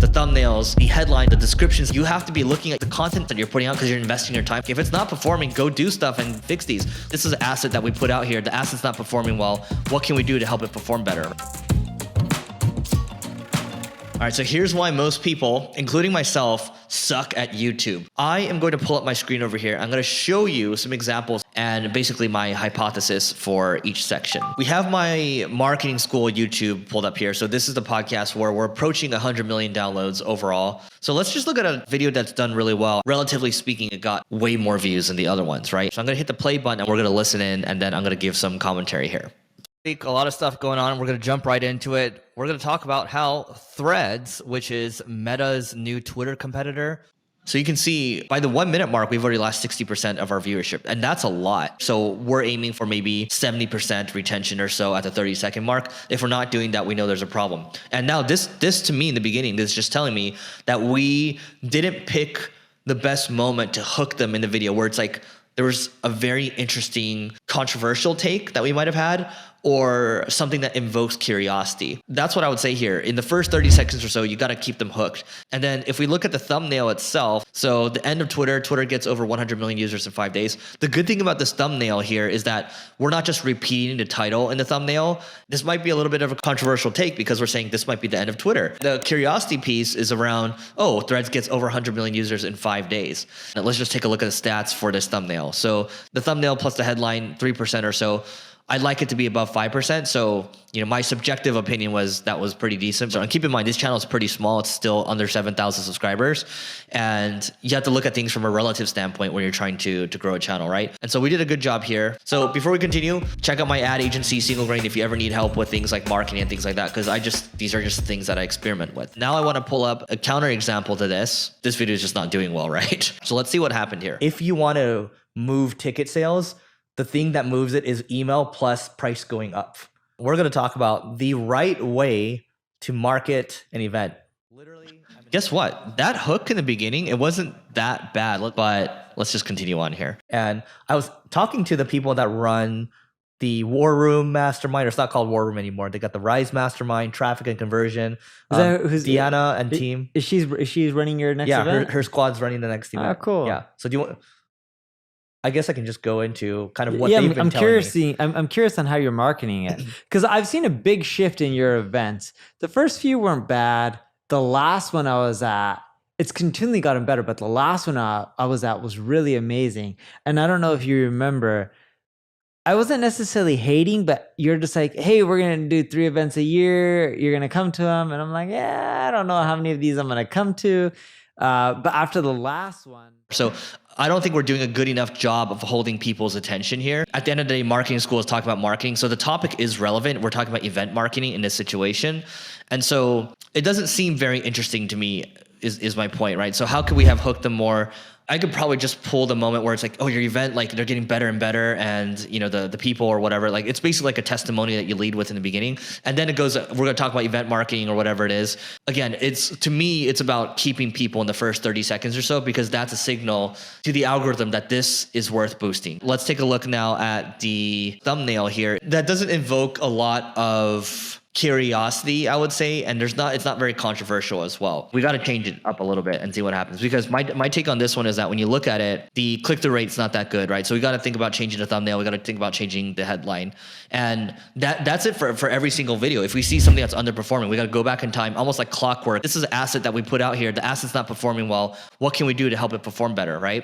the thumbnails, the headline, the descriptions. You have to be looking at the content that you're putting out because you're investing your time. If it's not performing, go do stuff and fix these. This is an asset that we put out here. The asset's not performing well. What can we do to help it perform better? All right, so here's why most people, including myself, suck at YouTube. I am going to pull up my screen over here. I'm going to show you some examples and basically my hypothesis for each section. We have my marketing school YouTube pulled up here. So this is the podcast where we're approaching 100 million downloads overall. So let's just look at a video that's done really well. Relatively speaking, it got way more views than the other ones, right? So I'm going to hit the play button and we're going to listen in, and then I'm going to give some commentary here. A lot of stuff going on. We're going to jump right into it. We're going to talk about how Threads, which is Meta's new Twitter competitor. So you can see by the 1 minute mark, we've already lost 60% of our viewership, and that's a lot. So we're aiming for maybe 70% retention or so at the 30-second mark. If we're not doing that, we know there's a problem. And now this to me in the beginning, this is just telling me that we didn't pick the best moment to hook them in the video, where it's like there was a very interesting controversial take that we might have had, or something that invokes curiosity. That's what I would say here. In the first 30 seconds or so, you got to keep them hooked. And then if we look at the thumbnail itself, so the end of Twitter gets over 100 million users in 5 days. The good thing about this thumbnail here is that we're not just repeating the title in the thumbnail. This might be a little bit of a controversial take because we're saying this might be the end of Twitter. The curiosity piece is around, oh, Threads gets over 100 million users in 5 days. Now let's just take a look at the stats for this thumbnail. So the thumbnail plus the headline, 3% or so. I'd like it to be above 5%. So, my subjective opinion was that was pretty decent. But keep in mind, this channel is pretty small. It's still under 7,000 subscribers. And you have to look at things from a relative standpoint when you're trying to grow a channel, right? And so we did a good job here. So before we continue, check out my ad agency, Single Grain, if you ever need help with things like marketing and things like that, because these are just things that I experiment with. Now I want to pull up a counter example to this. This video is just not doing well, right? So let's see what happened here. If you want to move ticket sales, the thing that moves it is email plus price going up. We're going to talk about the right way to market an event. Literally, guess what? That hook in the beginning, it wasn't that bad, but let's just continue on here. And I was talking to the people that run the War Room Mastermind, or it's not called War Room anymore. They got the Rise Mastermind, Traffic and Conversion. Who's Diana and team. Is she running your next event? Yeah, her squad's running the next event. Oh, cool. Yeah. So do you want... I guess I can just go into kind of what they've been telling me. I'm curious on how you're marketing it, because I've seen a big shift in your events. The first few weren't bad. The last one I was at, it's continually gotten better, but the last one I was at was really amazing. And I don't know if you remember, I wasn't necessarily hating, but you're just like, hey, we're going to do 3 events a year. You're going to come to them. And I'm like, yeah, I don't know how many of these I'm going to come to. But after the last one. So I don't think we're doing a good enough job of holding people's attention here. At the end of the day, marketing school is talking about marketing. So the topic is relevant. We're talking about event marketing in this situation. And so it doesn't seem very interesting to me is my point, right? So how could we have hooked them more? I could probably just pull the moment where it's like, oh, your event, like they're getting better and better, and the people or whatever, like it's basically like a testimony that you lead with in the beginning, and then it goes, we're going to talk about event marketing or whatever it is. Again, to me, it's about keeping people in the first 30 seconds or so, because that's a signal to the algorithm that this is worth boosting. Let's take a look now at the thumbnail here. That doesn't invoke a lot of curiosity, I would say, and it's not very controversial as well. We got to change it up a little bit and see what happens, because my take on this one is that when you look at it, the click-through rate's not that good, right? So we got to think about changing the thumbnail. We got to think about changing the headline, and that's it for every single video. If we see something that's underperforming, we got to go back in time, almost like clockwork. This is an asset that we put out here. The asset's not performing well. What can we do to help it perform better, right?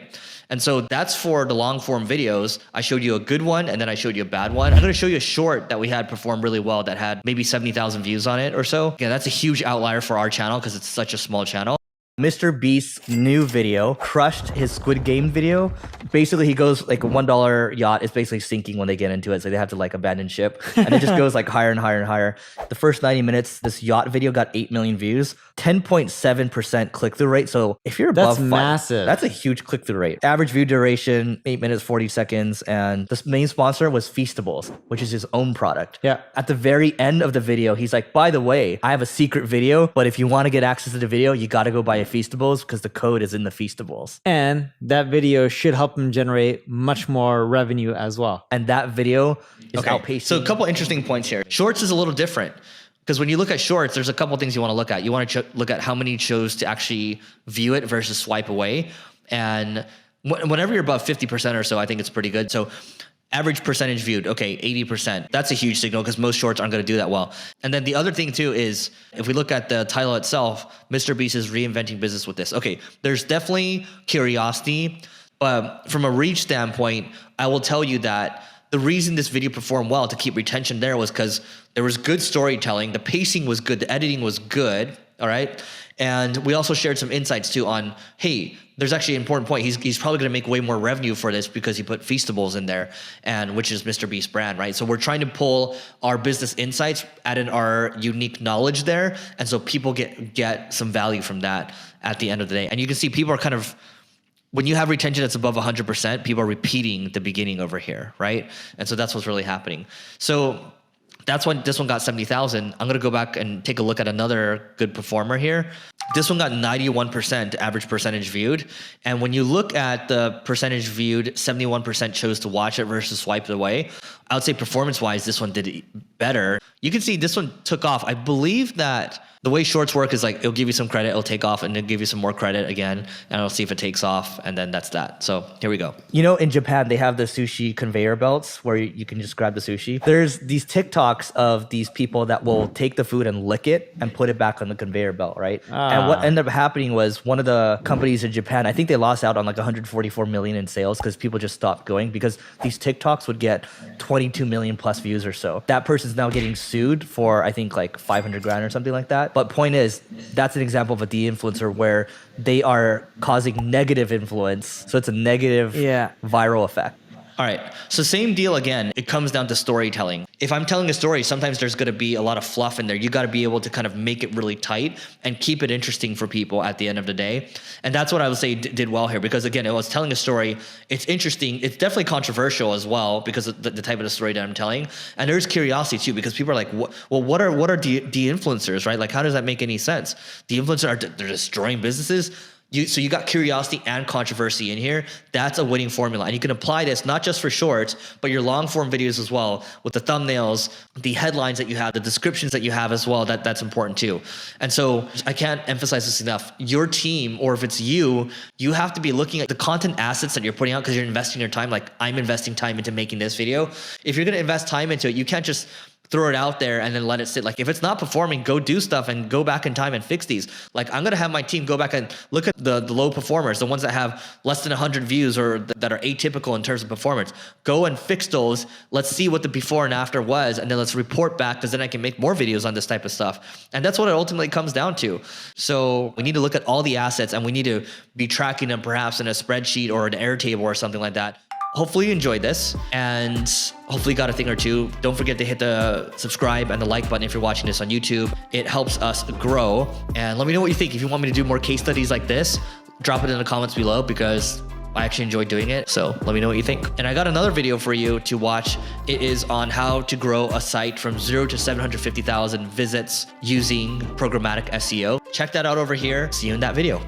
And so that's for the long form videos. I showed you a good one, and then I showed you a bad one. I'm going to show you a short that we had perform really well that had maybe 70,000 views on it or so. Yeah, that's a huge outlier for our channel because it's such a small channel. Mr. Beast's new video crushed his Squid Game video. Basically, he goes like a $1 yacht is basically sinking when they get into it, so they have to like abandon ship, and it just goes like higher and higher and higher. The first 90 minutes, this yacht video got 8 million views, 10.7% click-through rate. So if you're above that's massive. That's a huge click-through rate. Average view duration 8 minutes 40 seconds, and the main sponsor was Feastables, which is his own product. Yeah. At the very end of the video, he's like, by the way, I have a secret video, but if you want to get access to the video, you got to go buy Feastables because the code is in the Feastables. And that video should help them generate much more revenue as well. And that video is outpacing. So a couple interesting points here. Shorts is a little different. Because when you look at shorts, there's a couple things you want to look at. You want to look at how many chose to actually view it versus swipe away. And whenever you're above 50% or so, I think it's pretty good. So average percentage viewed, okay, 80%. That's a huge signal because most shorts aren't going to do that well. And then the other thing too is if we look at the title itself, Mr. Beast is reinventing business with this. Okay, there's definitely curiosity, but from a reach standpoint, I will tell you that the reason this video performed well to keep retention there was because there was good storytelling, the pacing was good, the editing was good, all right? And we also shared some insights too on, hey, there's actually an important point. He's probably going to make way more revenue for this because he put Feastables in there, and which is Mr. Beast brand, right? So we're trying to pull our business insights, add in our unique knowledge there, and so people get some value from that at the end of the day. And you can see people are kind of, when you have retention that's above 100%, people are repeating the beginning over here, right? And so that's what's really happening. So that's when this one got 70,000. I'm going to go back and take a look at another good performer here. This one got 91% average percentage viewed. And when you look at the percentage viewed, 71% chose to watch it versus swipe it away. I would say performance-wise, this one did better. You can see this one took off. I believe that the way shorts work is like, it'll give you some credit, it'll take off, and it'll give you some more credit again, and it'll see if it takes off, and then that's that. So here we go. You know, in Japan, they have the sushi conveyor belts where you can just grab the sushi. There's these TikToks of these people that will take the food and lick it and put it back on the conveyor belt, right? And what ended up happening was one of the companies in Japan, I think they lost out on like 144 million in sales because people just stopped going because these TikToks would get 22 million plus views or so. That person's now getting sued for, I think, like 500 grand or something like that. But point is, that's an example of a de-influencer where they are causing negative influence. So it's a negative viral effect. All right. So same deal again. It comes down to storytelling. If I'm telling a story, sometimes there's going to be a lot of fluff in there. You got to be able to kind of make it really tight and keep it interesting for people at the end of the day. And that's what I would say did well here because again, it was telling a story. It's interesting. It's definitely controversial as well because of the type of the story that I'm telling. And there's curiosity too because people are like, what are de-influencers, right? Like, how does that make any sense? De-influencers they're destroying businesses. So you got curiosity and controversy in here. That's a winning formula. And you can apply this not just for shorts, but your long form videos as well with the thumbnails, the headlines that you have, the descriptions that you have as well. That's important too. And so I can't emphasize this enough. Your team, or if it's you have to be looking at the content assets that you're putting out because you're investing your time. Like I'm investing time into making this video. If you're going to invest time into it, you can't just throw it out there and then let it sit. Like if it's not performing, go do stuff and go back in time and fix these. Like I'm going to have my team go back and look at the low performers, the ones that have less than 100 views or that are atypical in terms of performance. Go and fix those. Let's see what the before and after was. And then let's report back because then I can make more videos on this type of stuff. And that's what it ultimately comes down to. So we need to look at all the assets and we need to be tracking them perhaps in a spreadsheet or an Airtable or something like that. Hopefully you enjoyed this and hopefully got a thing or two. Don't forget to hit the subscribe and the like button if you're watching this on YouTube. It helps us grow. And let me know what you think. If you want me to do more case studies like this, drop it in the comments below because I actually enjoy doing it. So let me know what you think. And I got another video for you to watch. It is on how to grow a site from 0 to 750,000 visits using programmatic SEO. Check that out over here. See you in that video.